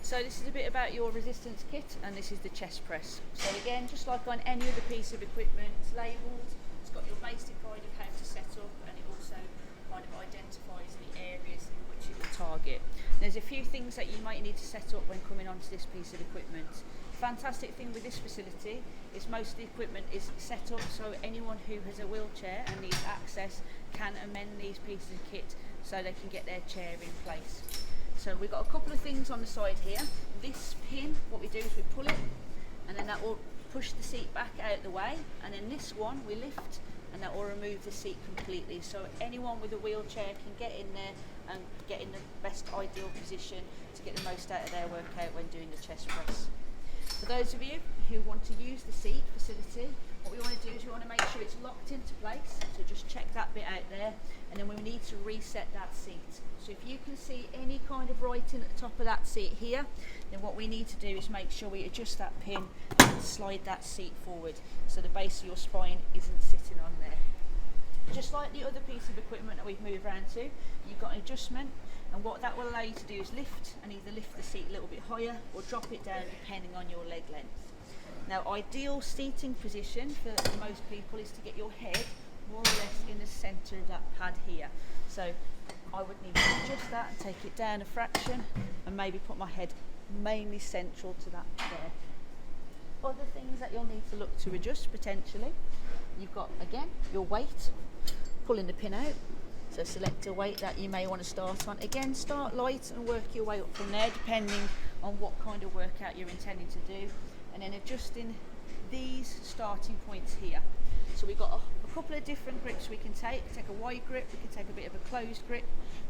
So this is a bit about your resistance kit, and this is the chest press. So again, just like on any other piece of equipment, it's labelled, it's got your basic guide of how to set up, and it also kind of identifies the areas in which it will target. There's a few things that you might need to set up when coming onto this piece of equipment. Fantastic thing with this facility is most of the equipment is set up so anyone who has a wheelchair and needs access can amend these pieces of kit so they can get their chair in place. So we've got a couple of things on the side here. This pin, what we do is we pull it, and then that will push the seat back out of the way, and then this one we lift, and that will remove the seat completely, so anyone with a wheelchair can get in there and get in the best ideal position to get the most out of their workout when doing the chest press. For those of you who want to use the seat facility, what we want to do is we want to make sure it's locked into place, so just check that bit out there, and then we need to reset that seat. So if you can see any kind of writing at the top of that seat here, then what we need to do is make sure we adjust that pin and slide that seat forward so the base of your spine isn't sitting on there. Just like the other piece of equipment that we've moved around to, you've got an adjustment, and what that will allow you to do is lift, and either lift the seat a little bit higher or drop it down depending on your leg length. Now, ideal seating position for most people is to get your head more or less in the centre of that pad here. So I would need to adjust that and take it down a fraction and maybe put my head mainly central to that there. Other things that you'll need to look to adjust potentially, you've got again your weight, pulling the pin out, so select a weight that you may want to start on. Again, start light and work your way up from there depending on what kind of workout you're intending to do, and then adjusting these starting points here. So we've got a couple of different grips we can take a wide grip, we can take a bit of a closed grip,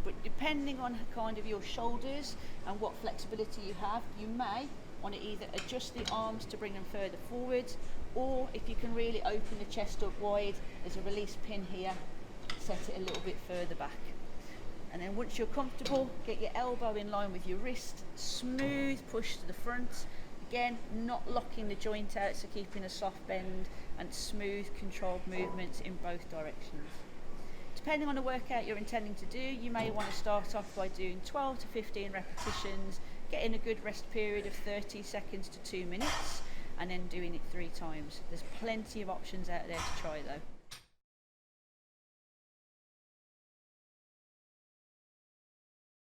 but depending on kind of your shoulders and what flexibility you have, you may want to either adjust the arms to bring them further forward, or if you can really open the chest up wide, there's a release pin here, set it a little bit further back. And then once you're comfortable, get your elbow in line with your wrist, smooth push to the front. Again, not locking the joint out, so keeping a soft bend and smooth controlled movements in both directions. Depending on the workout you're intending to do, you may want to start off by doing 12 to 15 repetitions, getting a good rest period of 30 seconds to 2 minutes, and then doing it 3 times. There's plenty of options out there to try though.